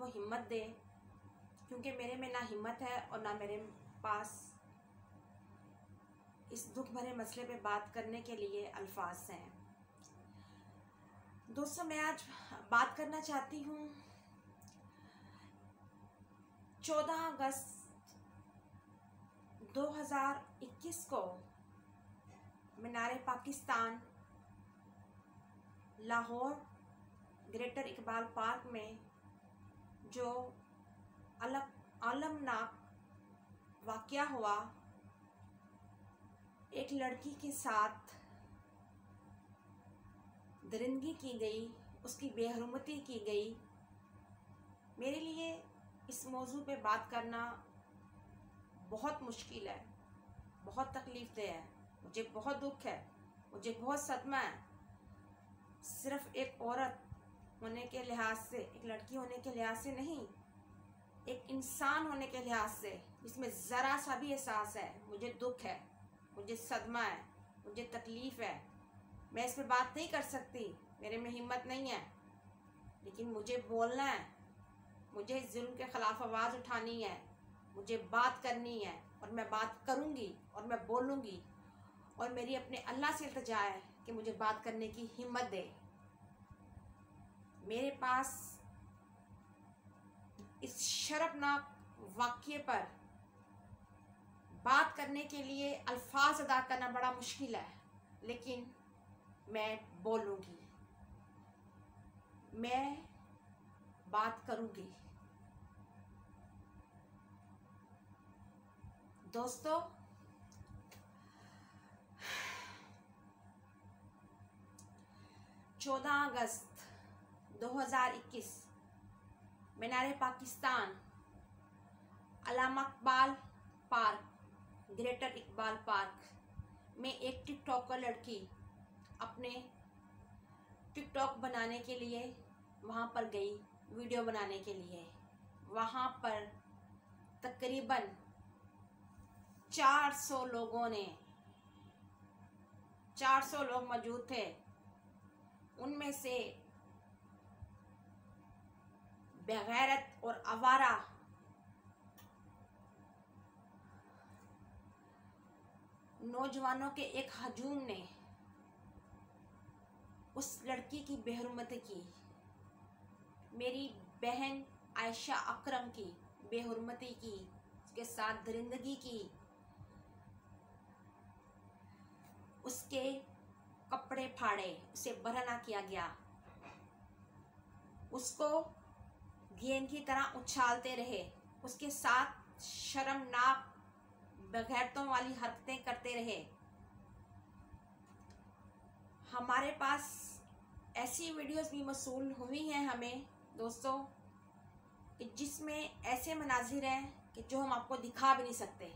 वो हिम्मत दे, क्योंकि मेरे में ना हिम्मत है और ना मेरे पास इस दुख भरे मसले पे बात करने के लिए अल्फाज हैं। दोस्तों, मैं आज बात करना चाहती हूँ 14 अगस्त 2021 को मीनार पाकिस्तान लाहौर ग्रेटर इकबाल पार्क में जो अलमनाक वाक़या हुआ, एक लड़की के साथ दरिंदगी की गई, उसकी बेहरमती की गई। मेरे लिए इस मौजू पे बात करना बहुत मुश्किल है, बहुत तकलीफ़देह है। मुझे बहुत दुख है, मुझे बहुत सदमा है। सिर्फ़ एक औरत होने के लिहाज से, एक लड़की होने के लिहाज से नहीं, एक इंसान होने के लिहाज से इसमें ज़रा सा भी एहसास है। मुझे दुख है, मुझे सदमा है, मुझे तकलीफ़ है। मैं इस पर बात नहीं कर सकती, मेरे में हिम्मत नहीं है, लेकिन मुझे बोलना है। मुझे इस जुल्म के ख़िलाफ़ आवाज़ उठानी है, मुझे बात करनी है और मैं बात करूँगी और मैं बोलूँगी। और मेरी अपने अल्लाह से इल्तिजा है कि मुझे बात करने की हिम्मत दे। मेरे पास इस शर्मनाक वाक़ये पर बात करने के लिए अल्फाज अदा करना बड़ा मुश्किल है, लेकिन मैं बोलूँगी, मैं बात करूँगी। दोस्तों, चौदह अगस्त 2021 Minar Pakistan Allama Iqbal park greater Iqbal park में एक टिकटॉकर लड़की अपने टिकटॉक बनाने के लिए वहाँ पर गई, वीडियो बनाने के लिए। वहाँ पर तकरीबन 400 लोग मौजूद थे। उनमें से बेगैरत और आवारा नौजवानों के एक हजूम ने उस लड़की की बेहुरमती की, मेरी बहन आयशा अकरम की बेहुरमती की, उसके साथ दरिंदगी की, उसके कपड़े फाड़े, उसे बरहना किया गया, उसको गेंद की तरह उछालते रहे, उसके साथ शर्मनाक बेगैरतों वाली हरकतें करते रहे। हमारे पास ऐसी वीडियोस भी मौसूल हुई हैं हमें दोस्तों, कि जिसमें ऐसे मनाजिर हैं कि जो हम आपको दिखा भी नहीं सकते,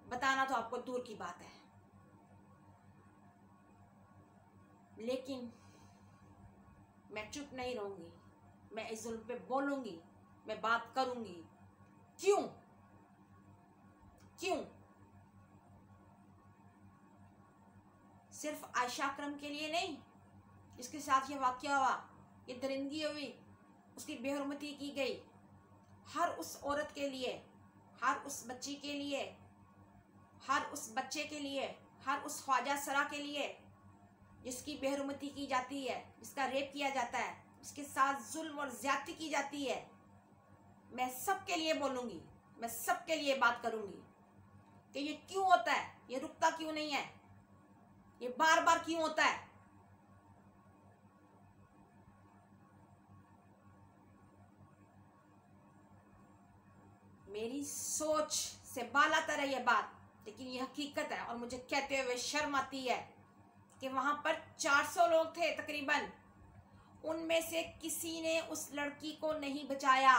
बताना तो आपको दूर की बात है। लेकिन मैं चुप नहीं रहूँगी, मैं इस जुल्म पे बोलूँगी, मैं बात करूँगी। क्यों? सिर्फ आयशा अकरम के लिए नहीं, जिसके साथ ये वाक़या हुआ, ये दरिंदगी हुई, उसकी बेहुरमती की गई, हर उस औरत के लिए, हर उस बच्ची के लिए, हर उस बच्चे के लिए, हर उस ख्वाजा सरा के लिए जिसकी बेहुरमती की जाती है, जिसका रेप किया जाता है, जिसके साथ जुल्म और ज़्यादती की जाती है। मैं सब के लिए बोलूँगी, मैं सब के लिए बात करूँगी कि ये क्यों होता है, ये रुकता क्यों नहीं है, ये बार बार क्यों होता है। मेरी सोच से बालातर है ये बात, लेकिन ये हकीकत है और मुझे कहते हुए शर्म आती है कि वहां पर 400 लोग थे तकरीबन, उनमें से किसी ने उस लड़की को नहीं बचाया,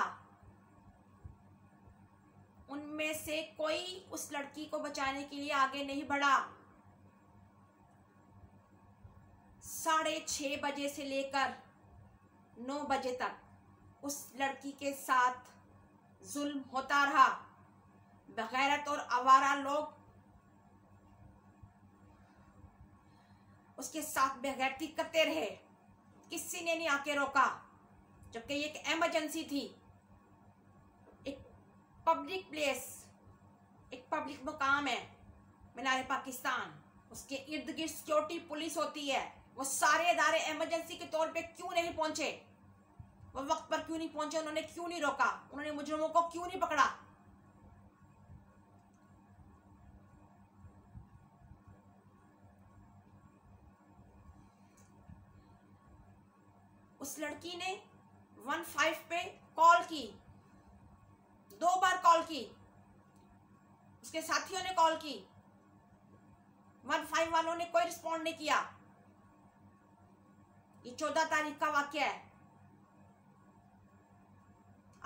उनमें से कोई उस लड़की को बचाने के लिए आगे नहीं बढ़ा। 6:30 बजे से लेकर 9 बजे तक उस लड़की के साथ जुल्म होता रहा। बेगैरत और आवारा लोग उसके साथ बेगैरती करते रहे, किसी ने नहीं आके रोका। जबकि ये एक इमरजेंसी थी। एक पब्लिक प्लेस, एक पब्लिक मुकाम है मीनार पाकिस्तान, उसके इर्द गिर्द सिक्योरिटी पुलिस होती है। वो सारे इदारे इमरजेंसी के तौर पे क्यों नहीं पहुंचे? वो वक्त पर क्यों नहीं पहुंचे? उन्होंने क्यों नहीं रोका? उन्होंने मुजरिमों को क्यों नहीं पकड़ा? उस लड़की ने 15 पे कॉल की, 2 बार कॉल की, उसके साथियों ने कॉल की, 15 वालों ने कोई रिस्पॉन्ड नहीं किया। ये 14 तारीख का वाकया है।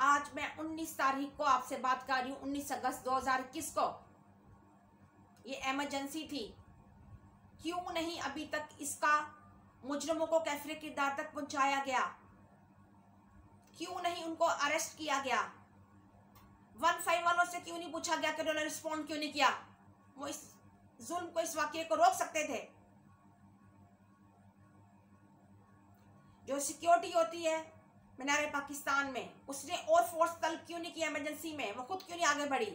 आज मैं 19 तारीख को आपसे बात कर रही हूँ, 19 अगस्त 2021 को। ये इमरजेंसी थी। क्यों नहीं अभी तक इसका मुजरिमों को कैफरे किरदार तक पहुंचाया गया? क्यों नहीं उनको अरेस्ट किया गया? 15 वालों से क्यों नहीं पूछा गया कि उन्होंने रिस्पॉन्ड क्यों नहीं किया? वो इस जुल्म को, इस वाकये को रोक सकते थे। जो सिक्योरिटी होती है मीनार पाकिस्तान में, उसने और फोर्स तलब क्यों नहीं किया? इमरजेंसी में वो खुद क्यों नहीं आगे बढ़ी?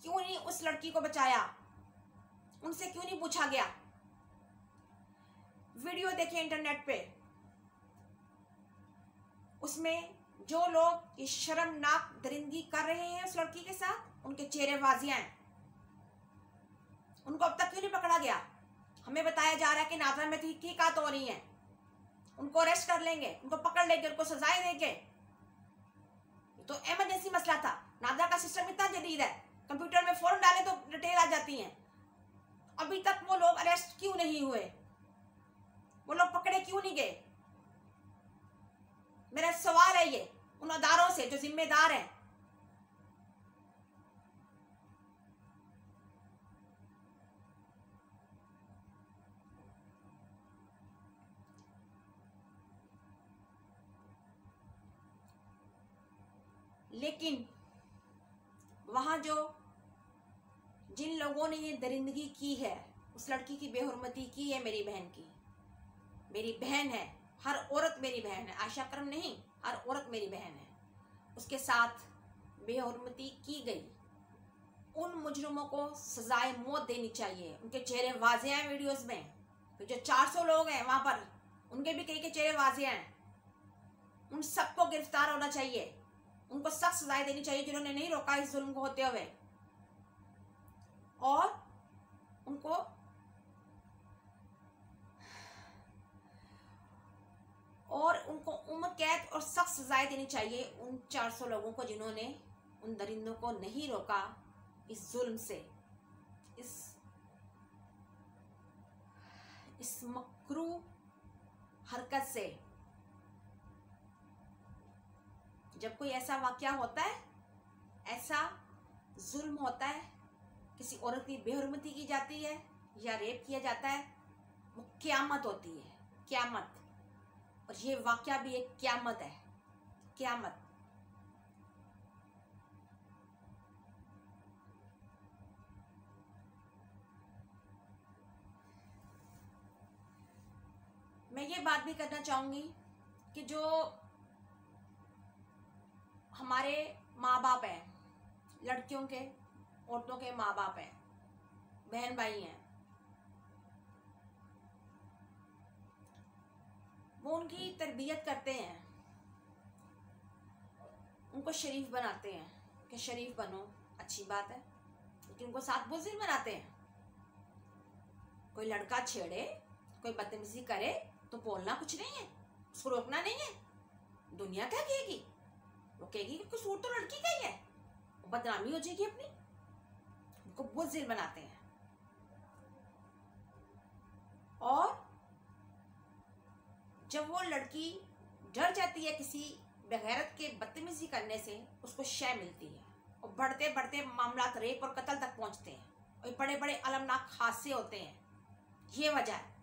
क्यों नहीं उस लड़की को बचाया? उनसे क्यों नहीं पूछा गया? वीडियो देखिए इंटरनेट पे, उसमें जो लोग ये शर्मनाक दरिंदगी कर रहे हैं उस लड़की के साथ, उनके चेहरे वाजियां हैं। उनको अब तक क्यों नहीं पकड़ा गया? हमें बताया जा रहा है कि नादरा में तहकीकात हो रही हैं, उनको अरेस्ट कर लेंगे, उनको पकड़ लेंगे, उनको सजाएं देंगे। तो इमरजेंसी मसला था। नादरा का सिस्टम इतना जदीद है, कंप्यूटर में फौरन डाले तो डिटेल आ जाती हैं। अभी तक वो लोग अरेस्ट क्यों नहीं हुए? वो लोग पकड़े क्यों नहीं गए? मेरा सवाल है ये उन अदारों से जो जिम्मेदार हैं। लेकिन वहां जो जिन लोगों ने ये दरिंदगी की है, उस लड़की की बेहुरमती की है, मेरी बहन की, मेरी बहन है, हर औरत मेरी बहन है, आयशा करम नहीं, हर औरत मेरी बहन है, उसके साथ बेहुरमती की गई। उन मुजरिमों को सजाए मौत देनी चाहिए। उनके चेहरे वाजे हैं वीडियोस में, तो जो 400 लोग हैं वहां पर, उनके भी कई के चेहरे वाजे हैं। उन सबको गिरफ्तार होना चाहिए, उनको सख्त सजाएं देनी चाहिए जिन्होंने नहीं रोका इस जुल्म को होते हुए, और उनको उम्र कैद और सख्त सजाएं देनी चाहिए उन 400 लोगों को जिन्होंने उन दरिंदों को नहीं रोका इस जुल्म से, इस मकरू हरकत से। जब कोई ऐसा वाकया होता है, ऐसा जुल्म होता है, किसी औरत की बेहुरमती की जाती है या रेप किया जाता है, वो क़यामत होती है, क़यामत। और ये वाकया भी एक क़यामत है, क़यामत। मैं ये बात भी करना चाहूंगी कि जो हमारे माँ बाप हैं, लड़कियों के, औरतों के माँ बाप हैं, बहन भाई हैं, वो उनकी तरबियत करते हैं, उनको शरीफ बनाते हैं कि शरीफ बनो, अच्छी बात है, लेकिन उनको साथ बुज़दिल बनाते हैं। कोई लड़का छेड़े, कोई बदतमीजी करे तो बोलना कुछ नहीं है, उसको रोकना नहीं है। दुनिया क्या कहेगी? वो कहेगी कि कसूर तो लड़की का ही है, बदनामी हो जाएगी अपनी। उनको बुज़दिल बनाते हैं। और जब वो लड़की डर जाती है किसी बेगैरत के बदतमीजी करने से, उसको शय मिलती है, और बढ़ते बढ़ते मामला रेप और कत्ल तक पहुंचते हैं, और बड़े बड़े अलमनाक हादसे होते हैं। ये वजह है।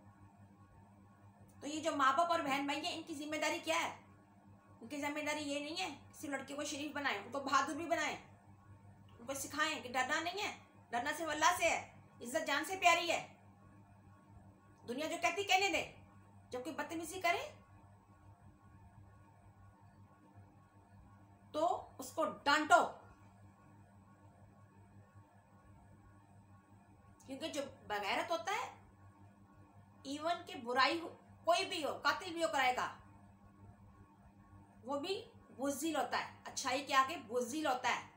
तो ये जो माँ बाप और बहन भाई हैं, इनकी जिम्मेदारी क्या है? उनकी जिम्मेदारी ये नहीं है किसी लड़के को शरीफ बनाएं, उनको बहादुर भी बनाएं, उनको सिखाएं कि डरना नहीं है, डरना सिर्फ अल्लाह से है, इज्जत जान से प्यारी है। दुनिया जो कहती कहने दे। जब कोई बदतमीजी करे, उसको डांटो, क्योंकि जो बगैरत होता है इवन के बुराई हो, कोई भी हो, कातिल भी हो, कराएगा, वो भी बुज़दिल होता है, अच्छाई के आगे बुज़दिल होता है,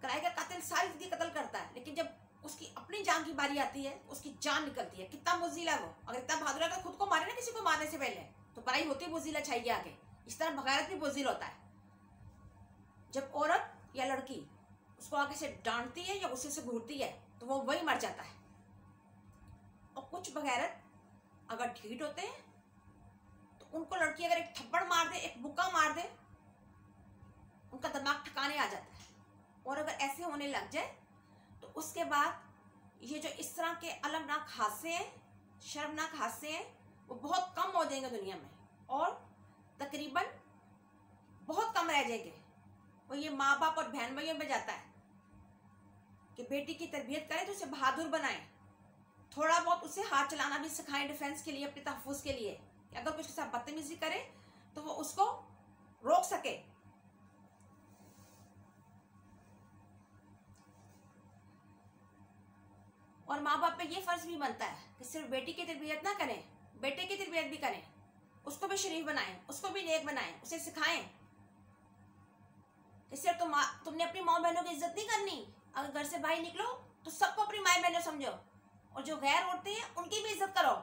कराएगा। कातिल सारी जिंदगी कत्ल करता है, लेकिन जब उसकी अपनी जान की बारी आती है उसकी जान निकलती है। कितना बुज़दिल है वो। अगर इतना बहादुर है तो खुद को मारे ना किसी को मारने से पहले, तो बुराई होती है बुज़दिल अच्छाई के आगे। इस तरह बगैरत भी बुज़दिल होता है। जब औरत या लड़की उसको आगे से डांटती है या गुस्से से घूरती है तो वो वही मर जाता है। और कुछ बगैरत अगर ढीठ होते हैं तो उनको लड़की अगर एक थप्पड़ मार दे, एक मुक्का मार दे, उनका दिमाग ठिकाने आ जाता है। और अगर ऐसे होने लग जाए तो उसके बाद ये जो इस तरह के अलमनाक हादसे हैं, शर्मनाक हादसे हैं, वो बहुत कम हो जाएंगे दुनिया में, और तकरीबन बहुत कम रह जाएंगे। और ये माँ बाप और बहन भाइयों में जाता है कि बेटी की तरबियत करें तो उसे बहादुर बनाएं, थोड़ा बहुत उसे हाथ चलाना भी सिखाएं डिफेंस के लिए, अपने तहफ़्फ़ुज़ के लिए, कि अगर कुछ के साथ बदतमीजी करे तो वो उसको रोक सके। और माँ बाप पे ये फ़र्ज़ भी बनता है कि सिर्फ बेटी की तरबियत ना करें, बेटे की तरबियत भी करें, उसको भी शरीफ बनाएं, उसको भी नेक बनाएं, उसे सिखाएं कि सिर्फ तुमने अपनी माँ बहनों की इज्जत नहीं करनी, अगर घर से बाहर निकलो तो सबको अपनी माँ बहनों समझो, और जो गैर औरतें हैं उनकी भी इज्जत करो।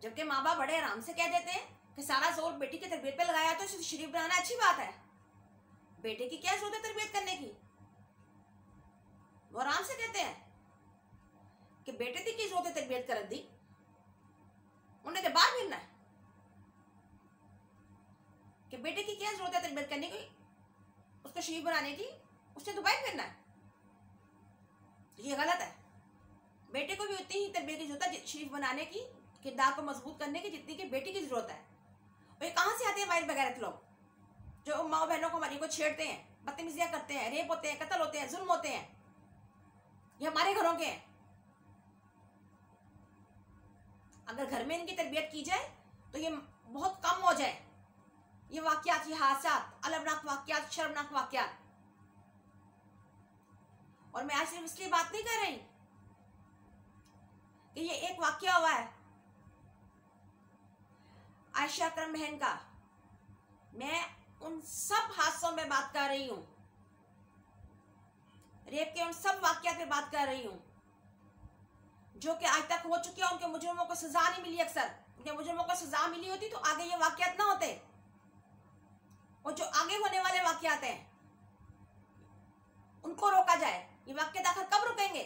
जबकि माँ बाप बड़े आराम से कह देते हैं कि सारा जोर बेटी की तरबियत पे लगाया तो इसे शरीफ बनाना अच्छी बात है। बेटे की क्या जरूरत है तरबियत करने की? वो आराम से कहते हैं कि बेटे की जरूरत है तरबियत कर दी, उन्हें तो बाहर फिरना है, कि बेटे की क्या जरूरत है तरबियत करने की, उसको शरीफ बनाने की, उसने तो बाहर फिरना है। ये गलत है। बेटे को भी उतनी ही तरबियत की जरूरत है शरीफ बनाने की, किरदार को मजबूत करने की, जितनी कि बेटी की जरूरत है। और ये कहाँ से आते हैं वाइल बगैरत लोग, जो माँ बहनों को हमारी को छेड़ते हैं, बदतमीजियां करते हैं, रेप होते हैं, कत्ल होते हैं, जुल्म होते हैं। ये हमारे घरों के हैं। अगर घर में इनकी तरबियत की जाए तो ये बहुत कम हो जाए, ये वाकयात, ये हादसात, अलमनाक वाकयात, शर्मनाक वाकयात। और मैं आज सिर्फ इसलिए बात नहीं कर रही कि ये एक वाकया हुआ है आयशा अकरम बहन का, मैं उन सब हादसों में बात कर रही हूँ, रेप के उन सब वाकयात पे बात कर रही हूँ जो कि आज तक हो चुके हैं। उनके मुजरिमों को सजा नहीं मिली। अक्सर उनके मुजरिमों को सजा मिली होती तो आगे ये वाकयात ना होते, और जो आगे होने वाले वाकयात हैं उनको रोका जाए। ये वाकयात आखिर कब रुकेंगे?